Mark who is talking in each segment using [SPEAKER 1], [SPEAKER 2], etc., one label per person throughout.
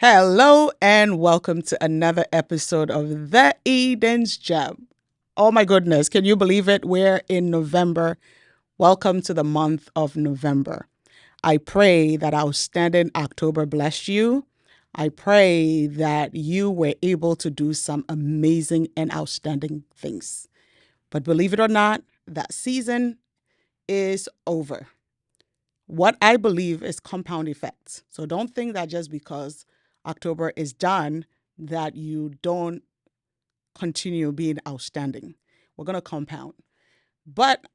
[SPEAKER 1] Hello and welcome to another episode of The Eden's Gem. Oh my goodness, can you believe it? We're in November. Welcome to the month of November. I pray that outstanding October blessed you. I pray that you were able to do some amazing and outstanding things. But believe it or not, that season is over. What I believe is compound effects. So don't think that just because October is done, that you don't continue being outstanding. We're going to compound. But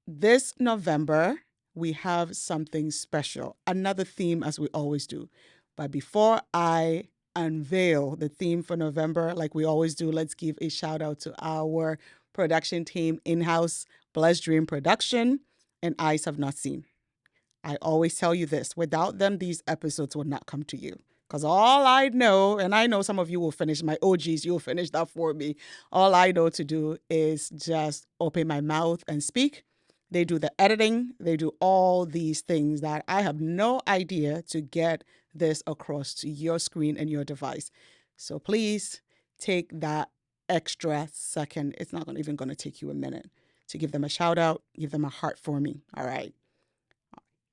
[SPEAKER 1] this November, we have something special, another theme as we always do. But before I unveil the theme for November, like we always do, let's give a shout out to our production team in house, Blessed Dream Production, and Eyes Have Not Seen. I always tell you this, without them, these episodes would not come to you. Because all I know, and I know some of you will finish, my OGs, you'll finish that for me. All I know to do is just open my mouth and speak. They do the editing, they do all these things that I have no idea to get this across to your screen and your device. So please take that extra second. It's not even going to take you a minute to give them a shout out, give them a heart for me. All right.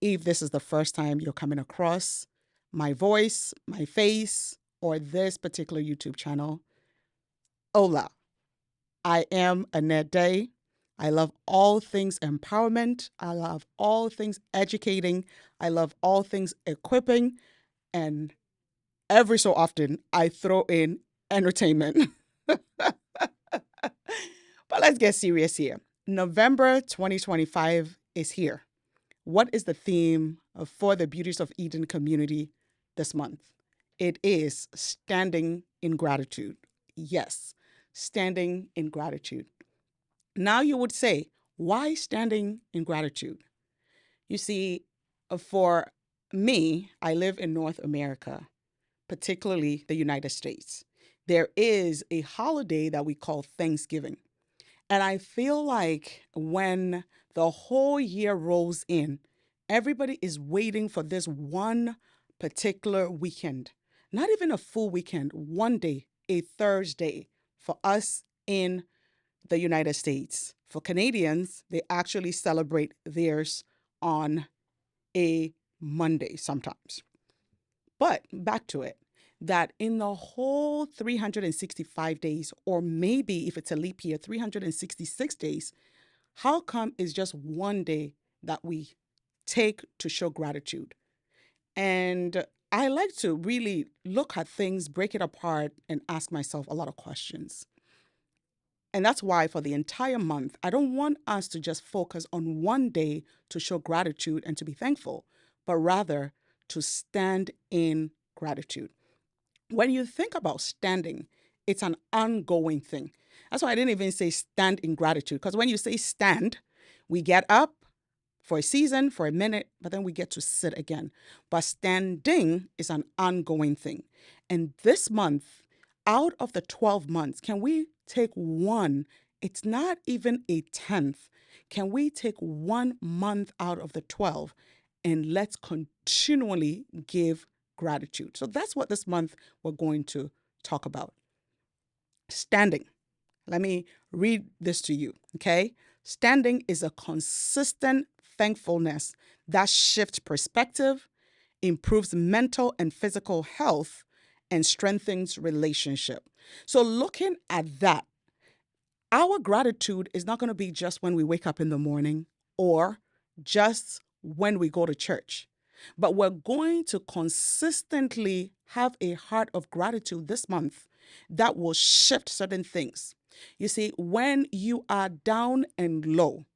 [SPEAKER 1] If this is the first time you're coming across my voice, my face, or this particular YouTube channel, hola, I am Annette Day. I love all things empowerment. I love all things educating. I love all things equipping. And every so often, I throw in entertainment. But let's get serious here. November 2025 is here. What is the theme for the Beauties of Eden community this month? It is standing in gratitude. Yes, standing in gratitude. Now you would say, why standing in gratitude? You see, for me, I live in North America, particularly the United States. There is a holiday that we call Thanksgiving. And I feel like when the whole year rolls in, everybody is waiting for this one particular weekend. Not even a full weekend, one day, a Thursday for us in the United States. For Canadians, they actually celebrate theirs on a Monday sometimes. But back to it, that in the whole 365 days, or maybe if it's a leap year, 366 days, how come it's just one day that we take to show gratitude? And I like to really look at things, break it apart, and ask myself a lot of questions. And that's why for the entire month, I don't want us to just focus on one day to show gratitude and to be thankful, but rather to stand in gratitude. When you think about standing, it's an ongoing thing. That's why I didn't even say stand in gratitude, because when you say stand, we get up for a season, for a minute, but then we get to sit again. But standing is an ongoing thing. And this month, out of the 12 months, can we take one? It's not even a tenth. Can we take 1 month out of the 12 and let's continually give gratitude? So that's what this month we're going to talk about. Standing. Let me read this to you, okay? Standing is a consistent thankfulness that shifts perspective, improves mental and physical health, and strengthens relationship. So looking at that, our gratitude is not going to be just when we wake up in the morning or just when we go to church, but we're going to consistently have a heart of gratitude this month that will shift certain things. You see, when you are down and low,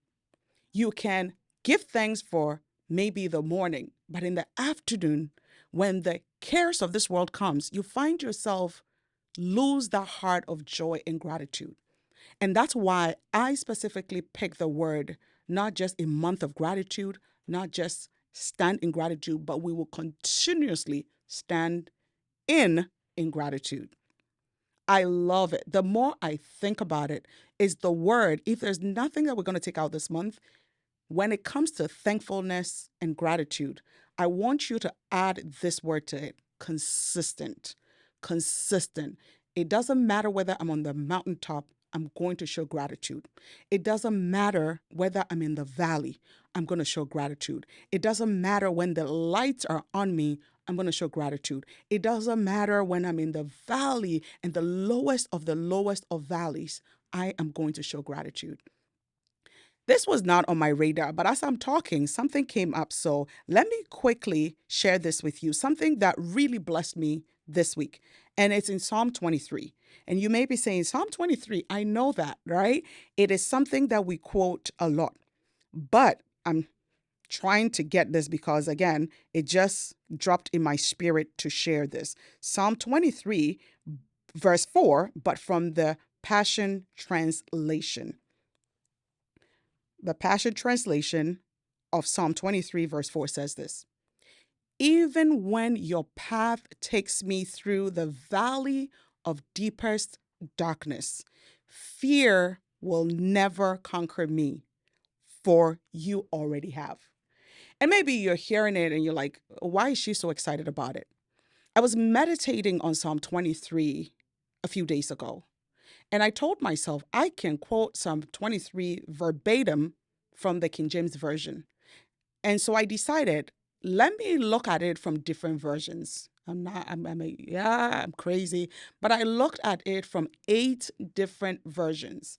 [SPEAKER 1] you can give thanks for maybe the morning, but in the afternoon, when the cares of this world comes, you find yourself lose the heart of joy and gratitude. And that's why I specifically picked the word, not just a month of gratitude, not just stand in gratitude, but we will continuously stand in gratitude. I love it. The more I think about it, is the word. If there's nothing that we're going to take out this month, when it comes to thankfulness and gratitude, I want you to add this word to it, consistent. Consistent. It doesn't matter whether I'm on the mountaintop, I'm going to show gratitude. It doesn't matter whether I'm in the valley, I'm going to show gratitude. It doesn't matter when the lights are on me, I'm going to show gratitude. It doesn't matter when I'm in the valley and the lowest of valleys, I am going to show gratitude. This was not on my radar, but as I'm talking, something came up. So let me quickly share this with you, something that really blessed me this week. And it's in Psalm 23. And you may be saying, Psalm 23, I know that, right? It is something that we quote a lot. But I'm trying to get this because, again, it just dropped in my spirit to share this. Psalm 23, verse 4, but from the Passion Translation. The Passion Translation of Psalm 23, verse 4 says this: Even when your path takes me through the valley of deepest darkness, fear will never conquer me, for you already have. And maybe you're hearing it and you're like, why is she so excited about it? I was meditating on Psalm 23 a few days ago. And I told myself I can quote Psalm 23 verbatim from the King James Version. And so I decided, let me look at it from different versions. I'm crazy. But I looked at it from 8 different versions.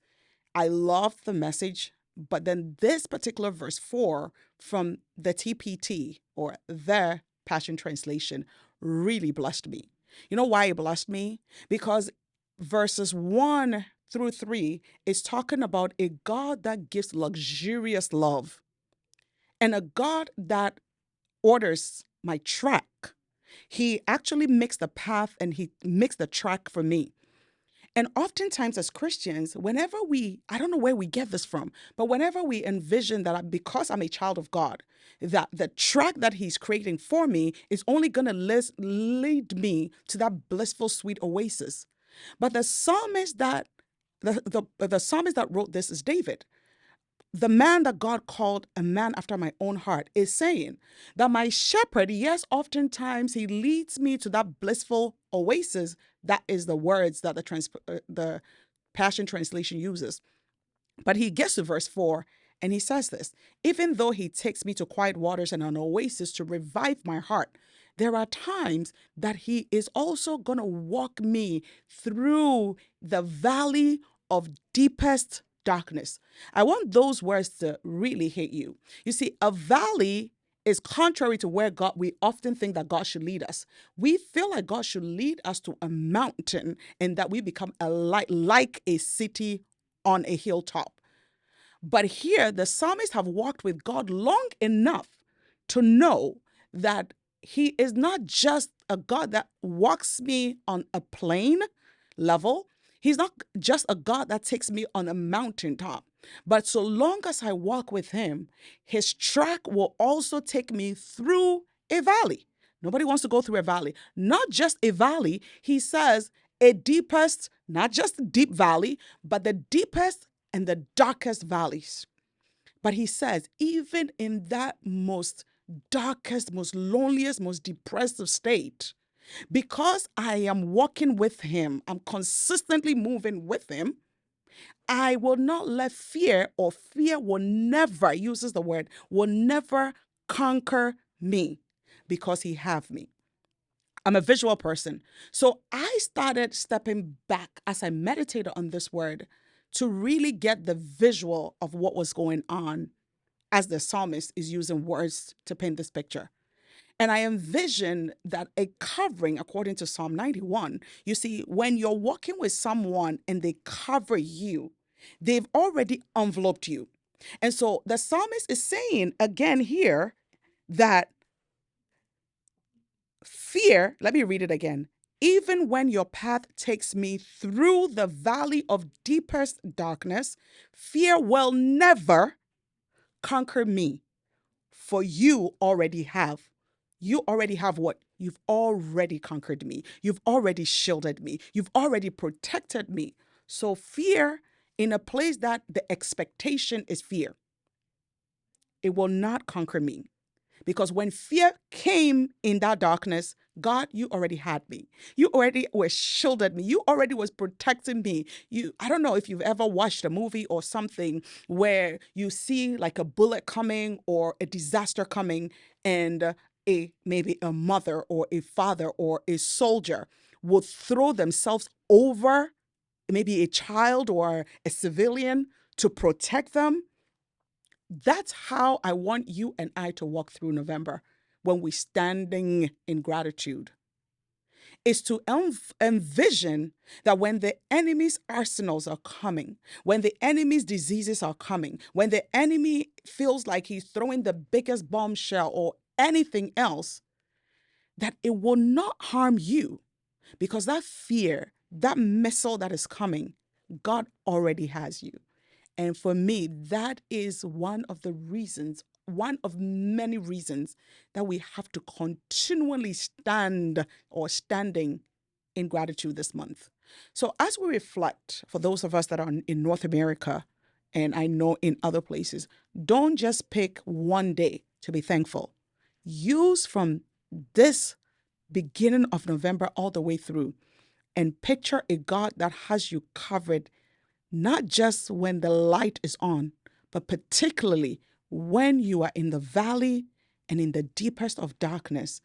[SPEAKER 1] I loved the message, but then this particular verse 4 from the TPT, or the Passion Translation, really blessed me. You know why it blessed me? Because verses 1 through 3 is talking about a God that gives luxurious love and a God that orders my track. He actually makes the path and he makes the track for me. And oftentimes as Christians, whenever I don't know where we get this from, but whenever we envision that because I'm a child of God, that the track that he's creating for me is only going to lead me to that blissful, sweet oasis. But the psalmist that wrote this is David. The man that God called a man after my own heart is saying that my shepherd, yes, oftentimes he leads me to that blissful oasis. That is the words that the Passion Translation uses. But he gets to verse 4 and he says this: even though he takes me to quiet waters and an oasis to revive my heart, there are times that he is also going to walk me through the valley of deepest darkness. I want those words to really hit you. You see, a valley is contrary to where we often think that God should lead us. We feel like God should lead us to a mountain and that we become like a city on a hilltop. But here, the psalmists have walked with God long enough to know that he is not just a God that walks me on a plain level. He's not just a God that takes me on a mountaintop. But so long as I walk with him, his track will also take me through a valley. Nobody wants to go through a valley. Not just a valley. He says a deepest, not just a deep valley, but the deepest and the darkest valleys. But he says, even in that most darkest, most loneliest, most depressive state, because I am walking with him, I'm consistently moving with him, I will not let fear, or fear will never, uses the word, will never conquer me because he have me. I'm a visual person. So I started stepping back as I meditated on this word to really get the visual of what was going on as the psalmist is using words to paint this picture. And I envision that a covering, according to Psalm 91, you see, when you're walking with someone and they cover you, they've already enveloped you. And so the psalmist is saying again here that fear, let me read it again. Even when your path takes me through the valley of deepest darkness, fear will never conquer me, for you already have. You already have what? You've already conquered me. You've already shielded me. You've already protected me. So fear, in a place that the expectation is fear, it will not conquer me. Because when fear came in that darkness, God, you already had me. You already were shielded me. You already was protecting me. I don't know if you've ever watched a movie or something where you see like a bullet coming or a disaster coming, and maybe a mother or a father or a soldier would throw themselves over maybe a child or a civilian to protect them. That's how I want you and I to walk through November when we're standing in gratitude, is to envision that when the enemy's arsenals are coming, when the enemy's diseases are coming, when the enemy feels like he's throwing the biggest bombshell or anything else, that it will not harm you, because that fear, that missile that is coming, God already has you. And for me, that is one of the reasons, one of many reasons, that we have to continually standing in gratitude this month. So as we reflect, for those of us that are in North America, and I know in other places, don't just pick one day to be thankful. Use from this beginning of November all the way through, and picture a God that has you covered, not just when the light is on, but particularly when you are in the valley and in the deepest of darkness,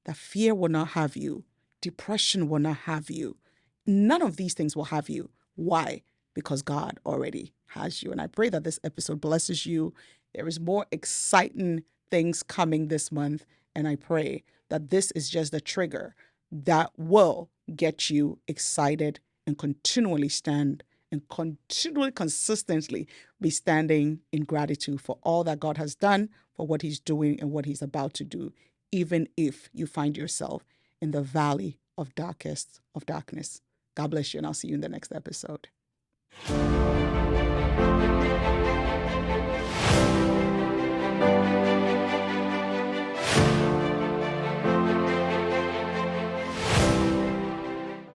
[SPEAKER 1] that fear will not have you. Depression will not have you. None of these things will have you. Why? Because God already has you. And I pray that this episode blesses you. There is more exciting things coming this month. And I pray that this is just the trigger that will get you excited and continually stand and continually, consistently be standing in gratitude for all that God has done, for what he's doing and what he's about to do, even if you find yourself in the valley of darkest of darkness. God bless you, and I'll see you in the next episode.